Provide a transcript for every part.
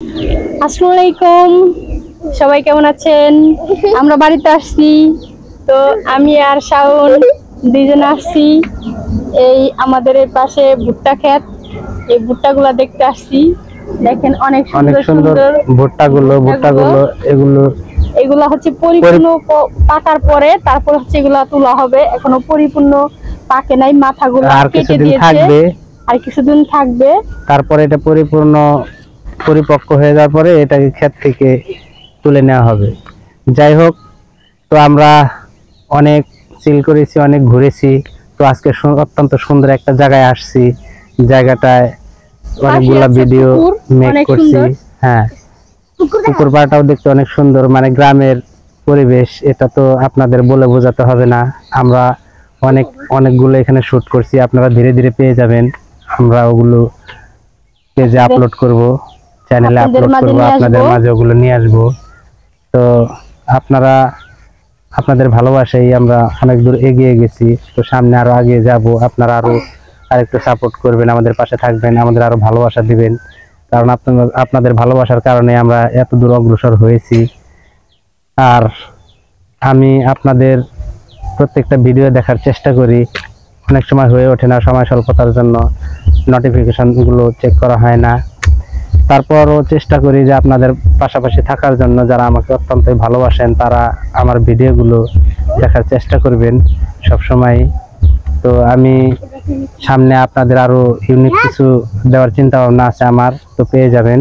আসসালামু আলাইকুম, সবাই কেমন আছেন? আমরা বাড়িতে আসছি, তো আমি আর শাওন দুইজন আসছি। এই আমাদের এই পাশে ভুট্টা ক্ষেত, এই ভুট্টাগুলা দেখতে আসছি। দেখেন অনেক সুন্দর সুন্দর ভুট্টাগুলো এগুলা হচ্ছে পরিপূর্ণ পাকার পরে তারপর হচ্ছে এগুলা তোলা হবে। এখনো পরিপূর্ণ পাকে নাই, মাথাগুলো কেটে দিয়েছে, আর কিছুদিন থাকবে, তারপরে এটা পরিপূর্ণ পরিপক্ক হয়ে যাওয়ার পরে এটাকে ক্ষেত থেকে তুলে নেওয়া হবে। যাই হোক, তো আমরা অনেক চিল করেছি, অনেক ঘুরেছি। তো আজকে অত্যন্ত সুন্দর একটা জায়গায় আসছি, জায়গাটায় অনেকগুলা ভিডিও মেক করছি। হ্যাঁ, পুকুর পাড়টাও দেখতে অনেক সুন্দর, মানে গ্রামের পরিবেশ। এটা তো আপনাদের বলে বোঝাতে হবে না। আমরা অনেকগুলো এখানে শুট করছি, আপনারা ধীরে ধীরে পেয়ে যাবেন। আমরা ওগুলো পেজে আপলোড করব, চ্যানেলে আপলোড করব, আপনাদের মাঝে ওগুলো নিয়ে আসবো। তো আপনাদের ভালোবাসায় আমরা অনেক দূর এগিয়ে গেছি, তো সামনে আরো এগিয়ে যাব। আপনারা আরেকটু সাপোর্ট করবেন, আমাদের পাশে থাকবেন, আমাদের আরো ভালোবাসা দিবেন, কারণ আপনাদের ভালোবাসার কারণে আমরা এত দূর অগ্রসর হয়েছি। আর আমি আপনাদের প্রত্যেকটা ভিডিও দেখার চেষ্টা করি, অনেক সময় হয়ে ওঠে না, সময় স্বল্পতার জন্য নোটিফিকেশন গুলো চেক করা হয় না। তারপরও চেষ্টা করি যে আপনাদের পাশাপাশি থাকার জন্য। যারা আমাকে অত্যন্ত ভালোবাসেন তারা আমার ভিডিওগুলো দেখার চেষ্টা করবেন সব সময়। তো আমি সামনে আপনাদের আরো ইউনিক কিছু দেওয়ার চিন্তা ভাবনা আছে আমার, তো পেয়ে যাবেন।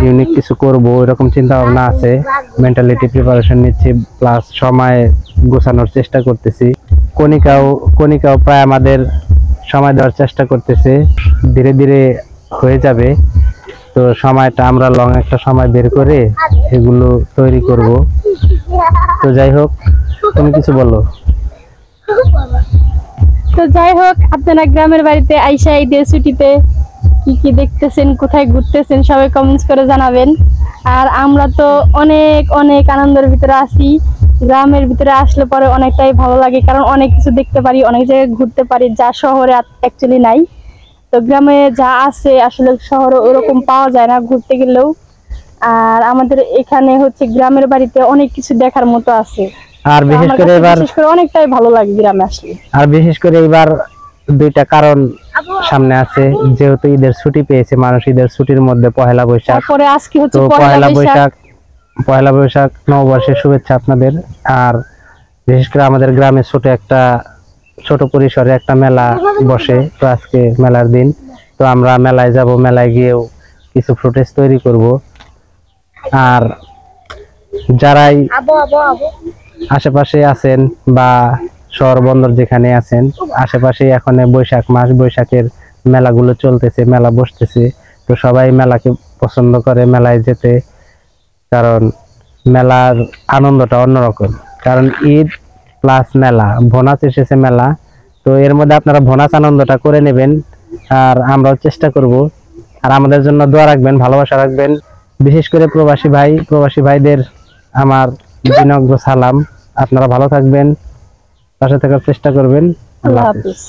ইউনিক কিছু করব এরকম চিন্তা ভাবনা আছে, মেন্টালিটি প্রিপারেশন নিচ্ছি, প্লাস সময় গোছানোর চেষ্টা করতেছি। কণিকাও প্রায় আমাদের সময় দেওয়ার চেষ্টা করতেছে, ধীরে ধীরে হয়ে যাবে। তো সময়টা আমরা লং একটা সময় বের করে এগুলো তৈরি করব। তো যাই হোক, তুমি কিছু বলো। তো যাই হোক, আপনারা গ্রামের বাড়িতে আইসা ঈদের ছুটিতে কি কি দেখতেছেন, কোথায় ঘুরতেছেন, সবাই কমেন্টস করে জানাবেন। আর আমরা তো অনেক অনেক আনন্দের ভিতরে আছি। গ্রামের ভিতরে আসলে পরে অনেকটাই ভালো লাগে, কারণ অনেক কিছু দেখতে পারি, অনেক জায়গায় ঘুরতে পারি, যা শহরে অ্যাকচুয়ালি নাই। তো গ্রামে যা আছে আসলে শহরে ওরকম পাওয়া যায় না ঘুরতে গেলেও। আর আমাদের এখানে হচ্ছে গ্রামের বাড়িতে অনেক কিছু দেখার মতো আছে। আর বিশেষ করে অনেকটাই ভালো লাগে গ্রামে আসলে। আর বিশেষ করে এবার দুইটা কারণ সামনে আছে, যেহেতু ঈদের ছুটি পেয়েছে মানুষ, ঈদের ছুটির মধ্যে পহেলা বৈশাখ, তারপরে আজকে হচ্ছে পহেলা বৈশাখ নববর্ষের শুভেচ্ছা আপনাদের। আর বিশেষ করে আমাদের গ্রামে ছোট পরিসরে একটা মেলা বসে, তো আজকে মেলার দিন। তো আমরা মেলায় যাব, মেলায় গিয়েও কিছু ফুটেজ তৈরি করব। আর যারাই আশেপাশে আছেন বা শহর বন্দর যেখানে আছেন, আশেপাশে এখন বৈশাখ মাস, বৈশাখের মেলাগুলো চলতেছে, মেলা বসতেছে। তো সবাই মেলাকে পছন্দ করে মেলায় যেতে, কারণ মেলার আনন্দটা অন্যরকম। কারণ ঈদ প্লাস মেলা, বোনাস এসেছে মেলা, তো এর মধ্যে আপনারা বোনাস আনন্দটা করে নেবেন। আর আমরাও চেষ্টা করব। আর আমাদের জন্য দোয়া রাখবেন, ভালোবাসা রাখবেন। বিশেষ করে প্রবাসী ভাইদের আমার বিনম্র সালাম। আপনারা ভালো থাকবেন, পাশে থাকার চেষ্টা করবেন। আল্লাহ হাফেজ।